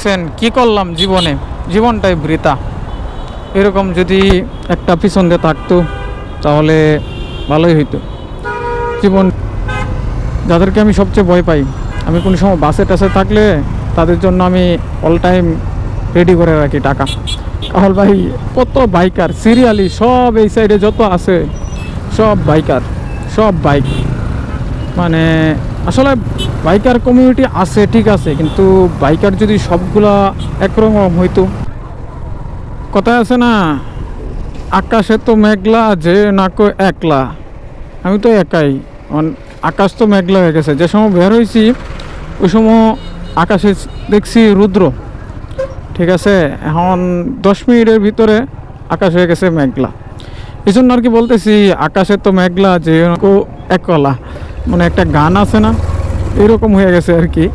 দেখছেন কি করলাম জীবনে, জীবনটাই বৃথা। এরকম যদি একটা পিছন দিয়ে থাকতো তাহলে ভালোই হইতো। জীবন যাদেরকে আমি সবচেয়ে ভয় পাই, আমি কোনো সময় বাসে টাসে থাকলে তাদের জন্য আমি অল টাইম রেডি করে রাখি টাকা। কাহল ভাই কত বাইকার সিরিয়ালি সব এই সাইডে যত আছে সব বাইকার, সব বাইক। মানে আসলে বাইকার কমিউনিটি আছে ঠিক আছে, কিন্তু বাইকার যদি সবগুলা একরকম হইতো। কথায় আছে না, আকাশে তো মেঘলা যে না কো একলা, আমি তো একাই। আকাশ তো মেঘলা হয়ে গেছে, যে সময় বের হয়েছি ওই সময় আকাশে দেখছি রুদ্র, ঠিক আছে। এখন 10 মিনিটের ভিতরে আকাশ হয়ে গেছে মেঘলা। এই জন্য আর কি বলতেছি, আকাশে তো মেঘলা যে একলা, মানে একটা গান আছে না, এরকম হয়ে গেছে আর কি।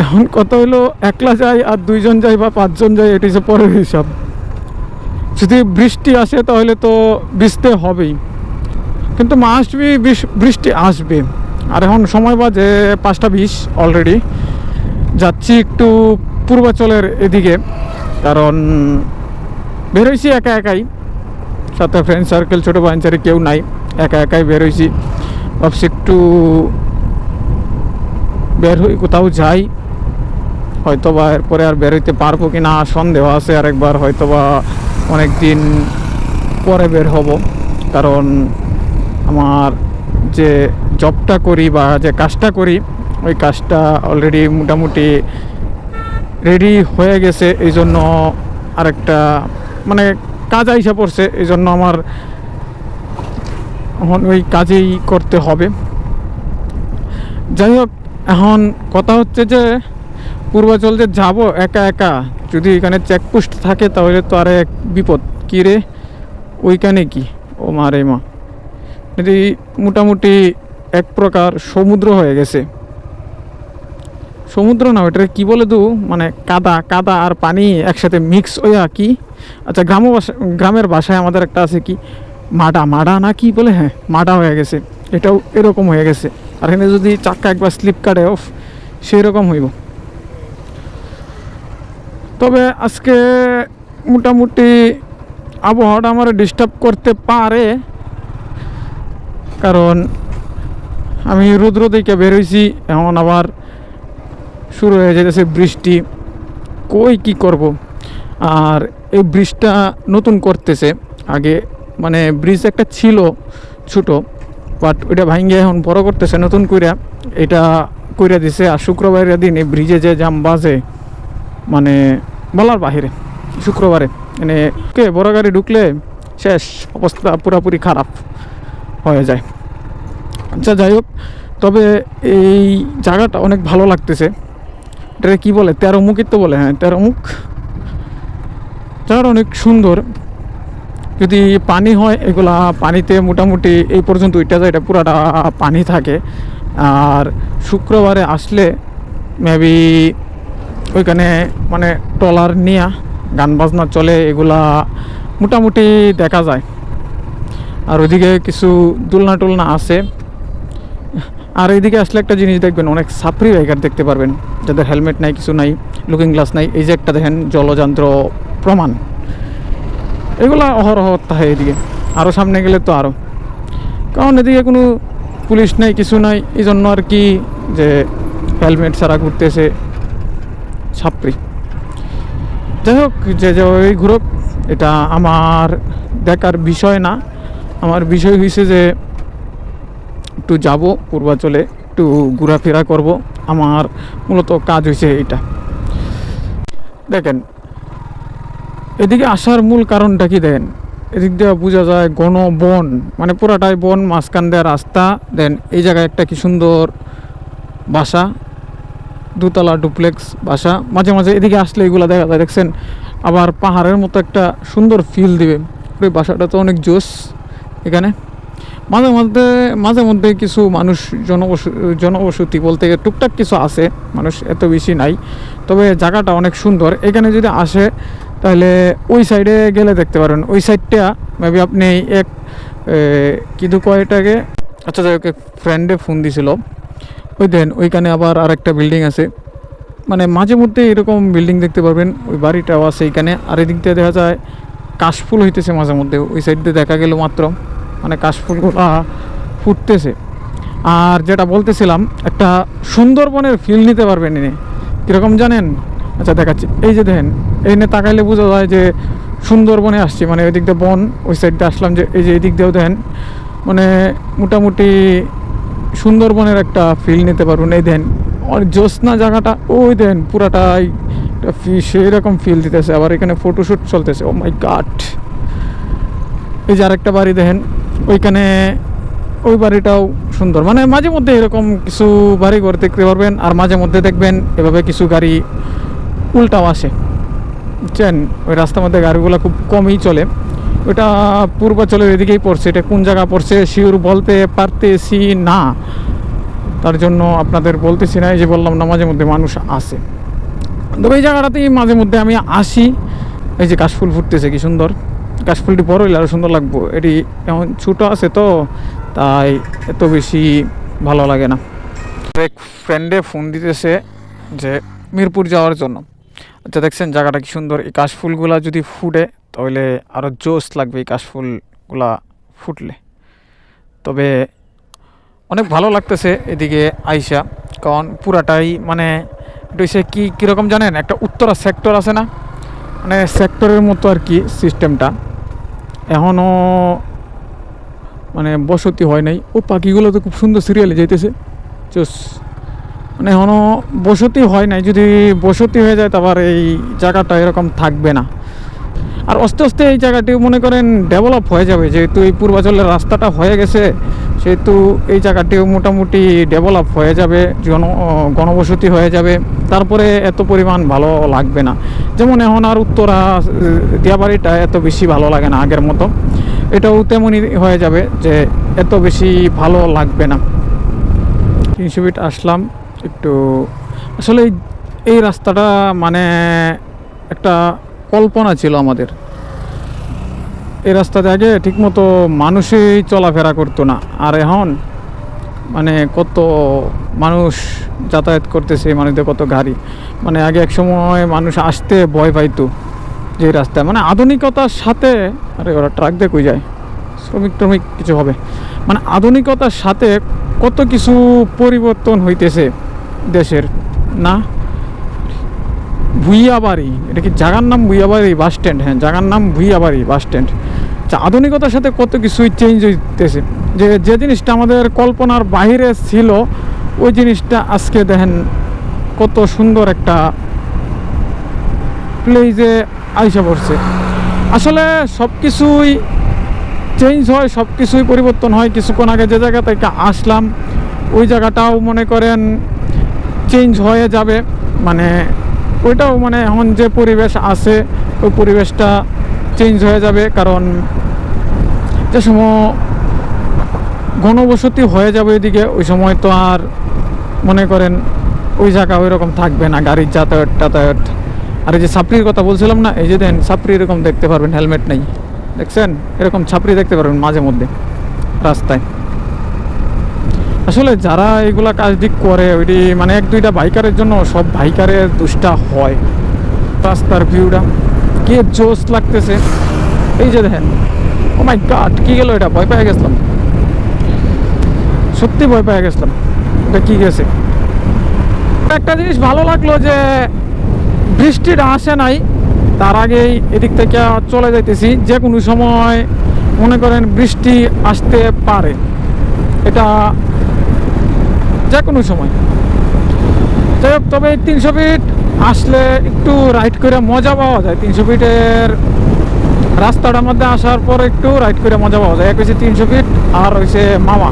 এখন কথা হইলো একলা যাই আর 2 জন যাই বা 5 জন যাই, এটি যে পরের হিসাব। যদি বৃষ্টি আসে তাহলে তো ভিজতে হবেই, কিন্তু মাস্ট বি বৃষ্টি আসবে। আর এখন সময় বাজে 5:20 অলরেডি। যাচ্ছি একটু পূর্বাচলের এদিকে, কারণ বেরোইছি একা একাই, সাথে ফ্রেন্ড সার্কেল ছোটো বাঞ্চারে কেউ নাই, একা একাই বেরোইছি। ভাবছি একটু বের হই, কোথাও যাই, হয়তো বা এরপরে আর বের হইতে পারবো কি না সন্দেহ আছে। আরেকবার হয়তো বা অনেক দিন পরে বের হব, কারণ আমার যে জবটা করি বা যে কাজটা করি ওই কাজটা অলরেডি মোটামুটি রেডি হয়ে গেছে। এই জন্য আরেকটা মানে কাজ আইসা পড়ছে, এই জন্য আমার এখন ওই কাজেই করতে হবে। যাই হোক, এখন কথা হচ্ছে যে পূর্বাচল যে যাব একা একা, যদি এখানে চেকপোস্ট থাকে তাহলে তো আর এক বিপদ। কী রে ওইখানে কি, ও মা রে মা, যদি মোটামুটি এক প্রকার সমুদ্র হয়ে গেছে। সমুদ্র না, ওটা কি বলে দু, মানে কাদা কাদা আর পানি একসাথে মিক্স হইয়া কি। আচ্ছা, গ্রামের ভাষায় আমাদের একটা আছে কি, মাডা মাডা না কি বলে, হ্যাঁ মাডা হয়ে গেছে, এটাও এরকম হয়ে গেছে। আর এখানে যদি চাক্কা একবার স্লিপ কাটে অফ, সেই রকম হইব। তবে আজকে মোটামুটি আবহাওয়াটা আমার ডিস্টার্ব করতে পারে, কারণ আমি রুদ্র দিকে বেরোইছি, এখন আবার শুরু হয়ে যেতেছে বৃষ্টি। কই কি করব। আর এই ব্রিজটা নতুন করতেছে, আগে মানে ব্রিজ একটা ছিল ছোট, বাট ওইটা ভাঙ্গে এখন বড় করতেছে নতুন কইরা, এটা কইরা দিছে। আর শুক্রবারের দিন এই ব্রিজে যে জাম বাজে, মানে বলার বাহিরে। শুক্রবারে মানে বড় গাড়ি ঢুকলে শেষ, অবস্থা পুরাপুরি খারাপ হয়ে যায়। আচ্ছা যাই হোক, তবে এই জায়গাটা অনেক ভালো লাগতেছে। এটা কি বলে, 13 মুখই তো বলে, হ্যাঁ 13 মুখ। জায়গাটা অনেক সুন্দর। যদি পানি হয়, এগুলা পানিতে মোটামুটি এই পর্যন্ত ওইটা যায়, এটা পুরাটা পানি থাকে। আর শুক্রবারে আসলে মেবি ওইখানে মানে ট্রলার নিয়ে গান বাজনা চলে, এগুলা মোটামুটি দেখা যায়। আর ওইদিকে কিছু দোলনা টোলনা আছে। আর এইদিকে আসলে একটা জিনিস দেখবেন, অনেক সাপ্রি বাইকার দেখতে পারবেন যাদের হেলমেট নাই, কিছু নাই, লুকিং গ্লাস নাই। এই যে একটা দেখেন জলযন্ত্র প্রমাণ, এগুলা অহরহ থাকে এদিকে। আরও সামনে গেলে তো আরও, কারণ এদিকে কোনো পুলিশ নেই, কিছু নাই, এই জন্য আর কি যে হেলমেট ছাড়া ঘুরতেছে ছাপড়ি। যাই হোক, যে যে ওই ঘুরুক, এটা আমার দেখার বিষয় না। আমার বিষয় হয়েছে যে একটু যাব পূর্বাচলে, একটু ঘোরাফেরা করব। আমার মূলত কাজ হয়েছে এইটা। দেখেন এদিকে আসার মূল কারণটা কি, দেখেন এদিক দিয়ে বোঝা যায় ঘন বন, মানে পুরাটাই বন, মাঝখান দেওয়া রাস্তা। দেন এই জায়গায় একটা কি সুন্দর বাসা, দুতলা ডুপ্লেক্স বাসা। মাঝে মাঝে এদিকে আসলে এগুলো দেখা যায়, দেখছেন। আবার পাহাড়ের মতো একটা সুন্দর ফিল দিবে। ওই বাসাটা তো অনেক জোস। এখানে মাঝে মধ্যে কিছু মানুষ জনবসতি বলতে টুকটাক কিছু আছে, মানুষ এত বেশি নাই। তবে জায়গাটা অনেক সুন্দর। এখানে যদি আসে তাহলে ওই সাইডে গেলে দেখতে পারেন, ওই সাইডটা মেবি আপনি এক কিন্তু কয়টাকে। আচ্ছা যাই হোক, ফ্রেন্ডে ফোন দিছিল, ওই দেন ওইখানে আবার আরেকটা বিল্ডিং আছে, মানে মাঝে মধ্যে এরকম বিল্ডিং দেখতে পারবেন, ওই বাড়িটাও আছে এইখানে। আর এদিক দিয়ে দেখা যায় কাশফুল হইতেছে মাঝে মধ্যে, ওই সাইড দিয়ে দেখা গেল মাত্র, মানে কাশফুলগুলা ফুটতেছে। আর যেটা বলতেছিলাম, একটা সুন্দরবনের ফিল নিতে পারবেন এনে, কীরকম জানেন? আচ্ছা দেখাচ্ছি, এই যে দেখেন, এই নিয়ে তাকাইলে বোঝা যায় যে সুন্দরবনে আসছি, মানে ওই দিক দিয়ে বন, ওই সাইড দিয়ে আসলাম, যে এই যে এই দিক দিয়েও দেখেন, মানে মোটামুটি সুন্দরবনের একটা ফিল নিতে পারবেন। এই দেন আর জ্যোৎস্না জায়গাটা, ওই দেন পুরাটাই একটা সেই রকম ফিল দিতেছে। আবার এখানে ফটোশ্যুট চলতেছে, ও মাই গড। এই যে আরেকটা বাড়ি দেখেন, ওইখানে ওই বাড়িটাও সুন্দর। মানে মাঝে মধ্যে এরকম কিছু বাড়ি ঘর দেখতে পারবেন। আর মাঝে মধ্যে দেখবেন এভাবে কিছু গাড়ি উল্টাও আসে, বুঝছেন? ওই রাস্তার মধ্যে গাড়িগুলো খুব কমই চলে। ওটা পূর্বাঞ্চলের এদিকেই পড়ছে, এটা কোন জায়গা পড়ছে শিওর বলতে পারতেছি না, তার জন্য আপনাদের বলতেছি না। এই যে বললাম না, মাঝে মধ্যে মানুষ আসে, তবে এই জায়গাটাতেই মাঝে মধ্যে আমি আসি। এই যে কাশফুল ফুটতেছে, কি সুন্দর! কাশফুলটি বড় হইলে আরও সুন্দর লাগবো। এটি এমন ছোটো আছে তো, তাই এত বেশি ভালো লাগে না। এক ফ্রেন্ডে ফোন দিতেছে যে মিরপুর যাওয়ার জন্য। আচ্ছা দেখছেন জায়গাটা কি সুন্দর, এই কাশফুলগুলা যদি ফুটে তাহলে আরও জোশ লাগবে এই কাশফুলগুলা ফুটলে। তবে অনেক ভালো লাগতেছে এদিকে আইসা, কারণ পুরাটাই মানে এটা হচ্ছে কীরকম জানেন, একটা উত্তরা সেক্টর আছে না, মানে সেক্টরের মতো আর কি সিস্টেমটা। এখনও মানে বসতি হয় নাই। ও পাখিগুলো তো খুব সুন্দর সিরিয়ালে যাইতেছে, জোস। মানে এখনও বসতি হয় নাই, যদি বসতি হয়ে যায় তারপর এই জায়গাটা এরকম থাকবে না। আর আস্তে আস্তে এই জায়গাটি মনে করেন ডেভেলপ হয়ে যাবে, যেহেতু এই পূর্বাঞ্চলের রাস্তাটা হয়ে গেছে, সেহেতু এই জায়গাটিও মোটামুটি ডেভেলপ হয়ে যাবে, ঘনবসতি হয়ে যাবে। তারপরে এত পরিমাণ ভালো লাগবে না, যেমন এখন আর উত্তরা দিয়াবাড়িটা এত বেশি ভালো লাগে না আগের মতো। এটাও তেমনই হয়ে যাবে যে এত বেশি ভালো লাগবে না। 300 ফিট আসলাম একটু। আসলে এই রাস্তাটা মানে একটা কল্পনা ছিল আমাদের। এই রাস্তাতে আগে ঠিকমতো মানুষই চলাফেরা করতো না, আর এখন মানে কত মানুষ যাতায়াত করতেছে, মানুষদের কত গাড়ি। মানে আগে এক সময় মানুষ আসতে ভয় পাইতো যে রাস্তায়, মানে আধুনিকতার সাথে, আরে ওরা ট্রাক দিয়ে কই যায়, শ্রমিক কিছু হবে, মানে আধুনিকতার সাথে কত কিছু পরিবর্তন হইতেছে দেশের না। ভুইয়াবাড়ি, এটা কি জায়গার নাম? ভুইয়াবাড়ি বাস স্ট্যান্ড, হ্যাঁ জায়গার নাম ভুইয়াবাড়ি বাস স্ট্যান্ড। আচ্ছা, আধুনিকতার সাথে কত কিছুই চেঞ্জ হইতেছে, যে জিনিসটা আমাদের কল্পনার বাহিরে ছিল, ওই জিনিসটা আজকে দেখেন কত সুন্দর একটা প্লেসে আইসা পড়ছে। আসলে সব কিছুই চেঞ্জ হয়, সব কিছুই পরিবর্তন হয়। কিছুক্ষণ আগে যে জায়গা থেকে আসলাম, ওই জায়গাটাও মনে করেন চেঞ্জ হয়ে যাবে, মানে ওইটাও মানে এখন যে পরিবেশ আছে ওই পরিবেশটা চেঞ্জ হয়ে যাবে। কারণ যে সময় ঘনবসতি হয়ে যাবে ওইদিকে, ওই সময় তো আর মনে করেন ওই জায়গা ওই রকম থাকবে না, গাড়ির যাতায়াত। আর এই যে ছাপড়ির কথা বলছিলাম না, এই যে দেন ছাপড়ি এরকম দেখতে পারবেন, হেলমেট নেই, দেখছেন? এরকম ছাপড়ি দেখতে পারবেন মাঝে মধ্যে রাস্তায়। আসলে যারা এগুলা কাজ দিক করে, ওইটি মানে 1-2টা বাইকারের জন্য সব বাইকারের দুষ্টা হয়। রাস্তার ভিউটা কি জোস লাগতেছে, এই যে দেখেন। ও মাই গড, কি গেল এটা? ভয় পেয়ে গেছিলাম, সত্যি ভয় পেয়ে গেছিলাম। এটা কি গেছে? একটা জিনিস ভালো লাগলো যে বৃষ্টিটা আসে নাই, তার আগেই এদিক থেকে চলে যাইতেছি। যে কোনো সময় মনে করেন বৃষ্টি আসতে পারে, এটা যে কোনো সময়। যাই হোক, তবে 300 ফিট আসলে একটু রাইড করে মজা পাওয়া যায়। 300 ফিটের রাস্তাটার মধ্যে আসার পর একটু রাইড করে মজা পাওয়া যায়। এক হয়েছে 300 ফিট, আর হয়েছে মামা।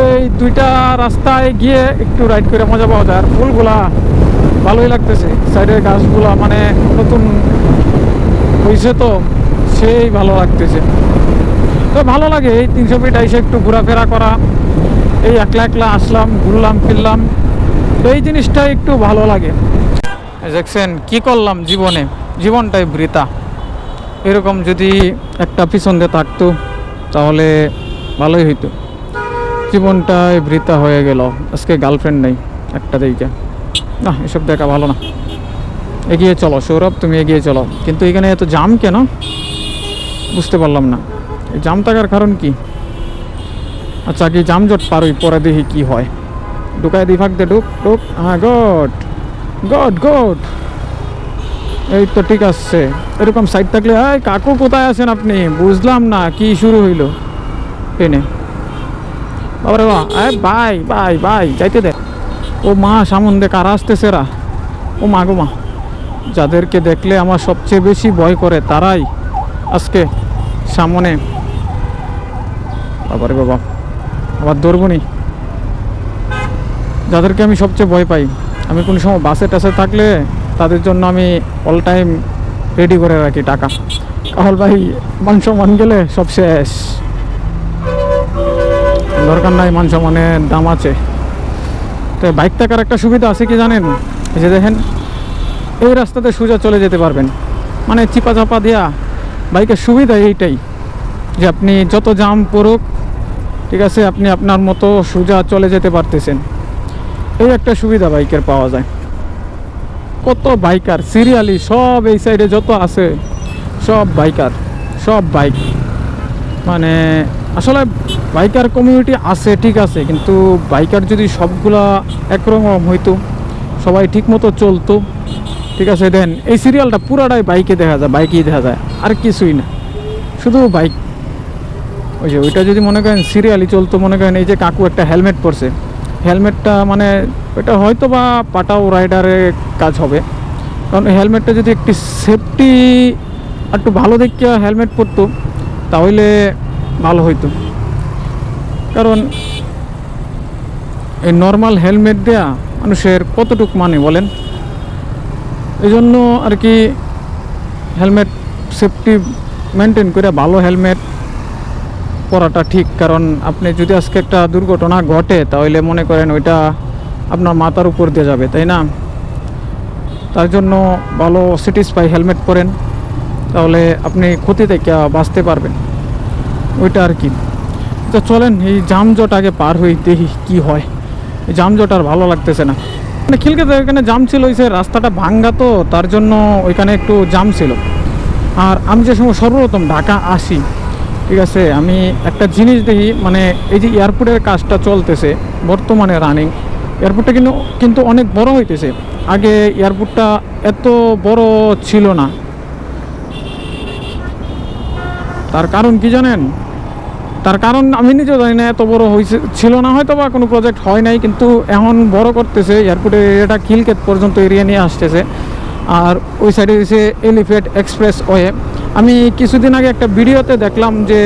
এই দুইটা রাস্তায় গিয়ে একটু রাইড করে মজা পাওয়া যায়। আর ফুলগুলা ভালোই লাগতেছে, সাইডের গাছগুলা মানে নতুন হয়েছে তো সেই ভালো লাগতেছে। তো ভালো লাগে এই 300 ফিট এসে একটু ঘোরাফেরা করা। এই একলা আসলাম, ঘুরলাম ফিরলাম, এই জিনিসটা একটু ভালো লাগে। দেখছেন কি করলাম জীবনটাই বৃথা। এরকম যদি একটা পিছন দিয়ে থাকতো তাহলে ভালোই হইতো। জীবনটাই বৃথা হয়ে গেল। আজকে গার্লফ্রেন্ড নেই একটা দিকে। না, এসব দেখা ভালো না। এগিয়ে চলো সৌরভ, তুমি এগিয়ে চলো। কিন্তু এখানে এত জাম কেন বুঝতে পারলাম না। এই জাম থাকার কারণ কি? আচ্ছা, কি জামজট পারোই, পরে দেখি কি হয়। ঢুকায় দিই, ফাঁক দে, ঢুক ঢুক। হ্যাঁ, গুড গুড গুড। এই তো ঠিক আছে। এরকম সাইড থাকলে, এই কাকু কোথায় আছেন আপনি? বুঝলাম না কি শুরু হইলো ট্রেনে। বাবারে বাবা, বাই বাই বাই, যাইতে দে। ও মা, সামনে কারা আসতেছে রা। ও মা গো মা, যাদেরকে দেখলে আমার সবচেয়ে বেশি ভয় করে তারাই আজকে সামনে। বাবারে বাবা, আবার ধরবো নি। যাদেরকে আমি সবচেয়ে ভয় পাই, আমি কোনো সময় বাসে টাসে থাকলে তাদের জন্য আমি অল টাইম রেডি করে রাখি টাকা। কাহল ভাই, মান সম্মান গেলে সব শেষ, দরকার নাই মান সম্মানের, দাম আছে। তো বাইক থাকার একটা সুবিধা আছে কি জানেন? এই যে দেখেন, এই রাস্তাতে সোজা চলে যেতে পারবেন। মানে চিপা চাপা দেওয়া বাইকের সুবিধা এইটাই যে আপনি যত জাম পড়ুক, ঠিক আছে, আপনি আপনার মতো সোজা চলে যেতে পারতেছেন। এই একটা সুবিধা বাইকের পাওয়া যায়। কত বাইকার সিরিয়ালি সব এই সাইডে যত আছে সব বাইকার, সব বাইক। মানে আসলে বাইকার কমিউনিটি আছে ঠিক আছে, কিন্তু বাইকার যদি সবগুলা একরকম হইতো, সবাই ঠিক মতো চলতো, ঠিক আছে, দেন এই সিরিয়ালটা পুরাটাই বাইকে দেখা যায়, বাইকেই দেখা যায়, আর কিছুই না, শুধু বাইক। ওই যে ওইটা যদি মনে করেন সিরিয়ালি চলতো, মনে করেন এই যে কাকু একটা হেলমেট পরছে, হেলমেটটা মানে ওটা হয়তো বা পাটাও রাইডারের কাজ হবে, কারণ হেলমেটটা যদি একটি সেফটি একটু ভালো দেখিয়া হেলমেট পরতো তাহলে ভালো হইতো। কারণ এই নর্মাল হেলমেট দেয়া মানুষের কতটুক মানে বলেন? এই জন্য আর কি হেলমেট সেফটি মেনটেন করে ভালো হেলমেট পরাটা ঠিক। কারণ আপনি যদি আজকে একটা দুর্ঘটনা ঘটে তাহলে মনে করেন ওইটা আপনার মাথার উপর দিয়ে যাবে, তাই না? তার জন্য ভালো স্যাটিসফাই হেলমেট পরেন, তাহলে আপনি ক্ষতি থেকে বাঁচতে পারবেন, ওইটা আর কি। তো চলেন এই জামজট আগে পার হই, দেখি কি হয়। এই জামজট আর ভালো লাগতেছে না। মানে খিলকেতে ওইখানে জাম ছিল, ওই রাস্তাটা ভাঙ্গা, তো তার জন্য ওইখানে একটু জাম ছিল। আর আমি যে সময় সর্বপ্রথম ঢাকা আসি, ঠিক আছে, আমি একটা জিনিস দেখি, মানে এই যে এয়ারপোর্টের কাজটা চলতেছে বর্তমানে রানিং, এয়ারপোর্টটা কিন্তু অনেক বড় হইতেছে। আগে এয়ারপোর্টটা এত বড় ছিল না। তার কারণ কি জানেন? তার কারণ আমি নিজেও জানি না, এত বড় হয়েছে ছিল না, হয়তো বা কোনো প্রজেক্ট হয় নাই, কিন্তু এখন বড় করতেছে। এয়ারপোর্টের এরিয়াটা খিলক্ষেত পর্যন্ত এরিয়া নিয়ে আসতেছে। আর ওই সাইডে হচ্ছে এলিফ্যান্ট এক্সপ্রেস ওয়ে। আমি কিছুদিন আগে একটা ভিডিওতে দেখলাম যে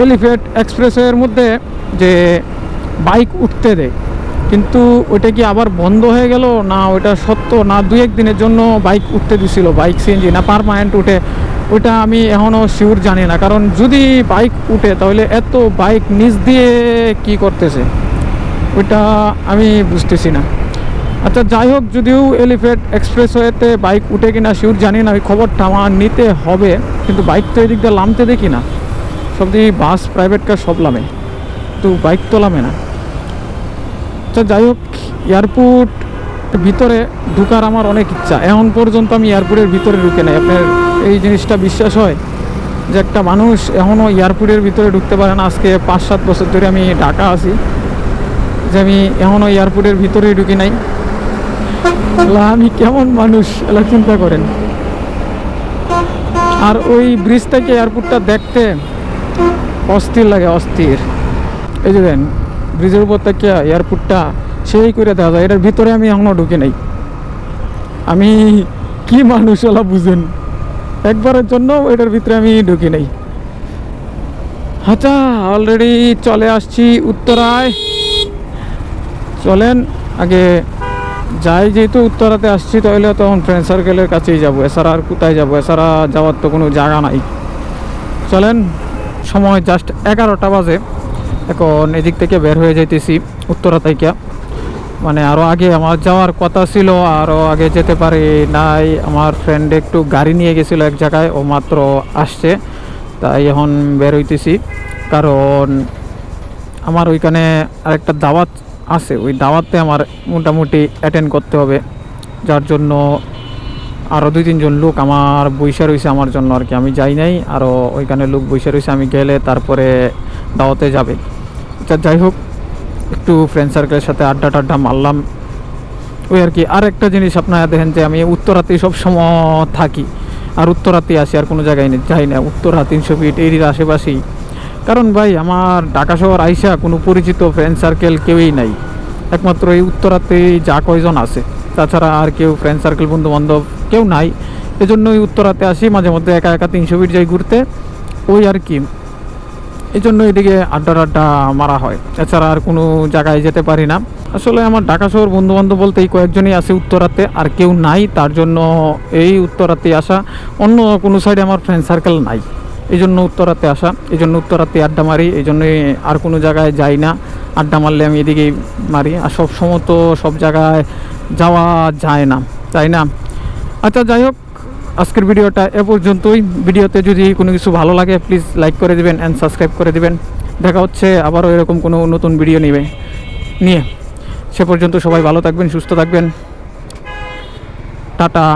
এলিফ্যান্ট এক্সপ্রেসওয়ের মধ্যে যে বাইক উঠতে দেয়, কিন্তু ওইটা কি আবার বন্ধ হয়ে গেল না ওইটা সত্য, না দুই এক দিনের জন্য বাইক উঠতে দিছিল, বাইক সিএনজি না পার্মানেন্ট উঠে, ওইটা আমি এখনও শিওর জানি না। কারণ যদি বাইক উঠে তাহলে এত বাইক নিচ দিয়ে কি করতেছে ওইটা আমি বুঝতেছি না। আচ্ছা যাই হোক, যদিও এলিফ্যান্ট এক্সপ্রেসওয়েতে বাইক উঠে কিনা শিওর জানি না, ওই খবরটা আমার নিতে হবে। কিন্তু বাইক তো এদিক দিয়ে নামতে দেখি না, সব দিকে বাস প্রাইভেট কার সব নামে, কিন্তু বাইক তো নামে না। আচ্ছা যাই হোক, এয়ারপোর্ট ভিতরে ঢুকার আমার অনেক ইচ্ছা। এখন পর্যন্ত আমি এয়ারপোর্টের ভিতরে ঢুকে নাই। আপনার এই জিনিসটা বিশ্বাস হয় যে একটা মানুষ এখনও এয়ারপোর্টের ভিতরে ঢুকতে পারে না? আজকে 5-7 বছর ধরে আমি ঢাকা আছি, যে আমি এখনও এয়ারপোর্টের ভিতরেই ঢুকি নাই। আমি কেমন মানুষ এলা চিন্তা করেন। আর ওই ব্রিজ থেকে এয়ারপোর্টটা দেখতে অস্থির লাগে, অস্থির। এই যে দেন ব্রিজের উপর থেকে এয়ারপোর্টটা সেই করে দেখা যায়, এটার ভিতরে আমি এখনও ঢুকি নাই। আমি কি মানুষ এলা বুঝেন, একবারের জন্য এটার ভিতরে আমি ঢুকি নাই। আচ্ছা অলরেডি চলে আসছি উত্তরায়। চলেন আগে যাই, যেহেতু উত্তরাতে আসছি তাহলে তখন ফ্রেন্ড সার্কেলের কাছেই যাবো, এছাড়া আর কোথায় যাবো? এছাড়া যাওয়ার তো কোনো জায়গা নাই। চলেন, সময় জাস্ট 11টা বাজে, এখন এদিক থেকে বের হয়ে যাইতেছি উত্তরা থেকে। মানে আরও আগে আমার যাওয়ার কথা ছিল, আরও আগে যেতে পারি নাই। আমার ফ্রেন্ড একটু গাড়ি নিয়ে গেছিলো এক জায়গায়, ও মাত্র আসছে, তাই এখন বের হইতেছি। কারণ আমার ওইখানে আরেকটা দাওয়াত আছে, ওই দাওয়াতে আমার মোটামুটি অ্যাটেন্ড করতে হবে, যার জন্য আরও 2-3 জন লোক আমার বইসা রয়েছে আমার জন্য আর কি। আমি যাই নাই, আরও ওইখানে লোক বইসা রয়েছে, আমি গেলে তারপরে দাওয়াতে যাবে। আচ্ছা যাই হোক, একটু ফ্রেন্ড সার্কেলের সাথে আড্ডা টাড্ডা মারলাম ওই আর কি। আর একটা জিনিস আপনারা দেখেন যে আমি উত্তরাতেই সব সময় থাকি, আর উত্তরাতেই আসি, আর কোনো জায়গায় যাই না। উত্তরা 300 ফিট এরির আশেপাশেই, কারণ ভাই আমার ঢাকা শহর আইসা কোনো পরিচিত ফ্রেন্ড সার্কেল কেউই নাই, একমাত্র এই উত্তরাতেই যা কয়জন আছে, তাছাড়া আর কেউ ফ্রেন্ড সার্কেল বন্ধু বান্ধব কেউ নাই। এজন্যই উত্তরাতে আসি, মাঝে মধ্যে একা একা 300 ফিট যাই ঘুরতে, ওই আর কি। এই জন্য এদিকে আড্ডা টাড্ডা মারা হয়, এছাড়া আর কোনো জায়গায় যেতে পারি না। আসলে আমার ঢাকা শহর বন্ধু বান্ধব বলতে এই কয়েকজনই আছে উত্তরাতে, আর কেউ নাই, তার জন্য এই উত্তরাতে আসা। অন্য কোনো সাইডে আমার ফ্রেন্ড সার্কেল নাই, এই জন্য উত্তরাতে আসা, এই জন্য উত্তরাতে আড্ডা মারি, এই জন্যই আর কোনো জায়গায় যাই না। আড্ডা মারলে আমি এদিকেই মারি, আর সব সময় তো সব জায়গায় যাওয়া যায় না, তাই না? আচ্ছা যাই হোক, আজকের ভিডিওটা এ পর্যন্তই। ভিডিওতে যদি কোনো কিছু ভালো লাগে প্লিজ লাইক করে দিবেন অ্যান্ড সাবস্ক্রাইব করে দিবেন। দেখা হচ্ছে আবারও এরকম কোনো নতুন ভিডিও নিয়ে। সে পর্যন্ত সবাই ভালো থাকবেন, সুস্থ থাকবেন। টাটা।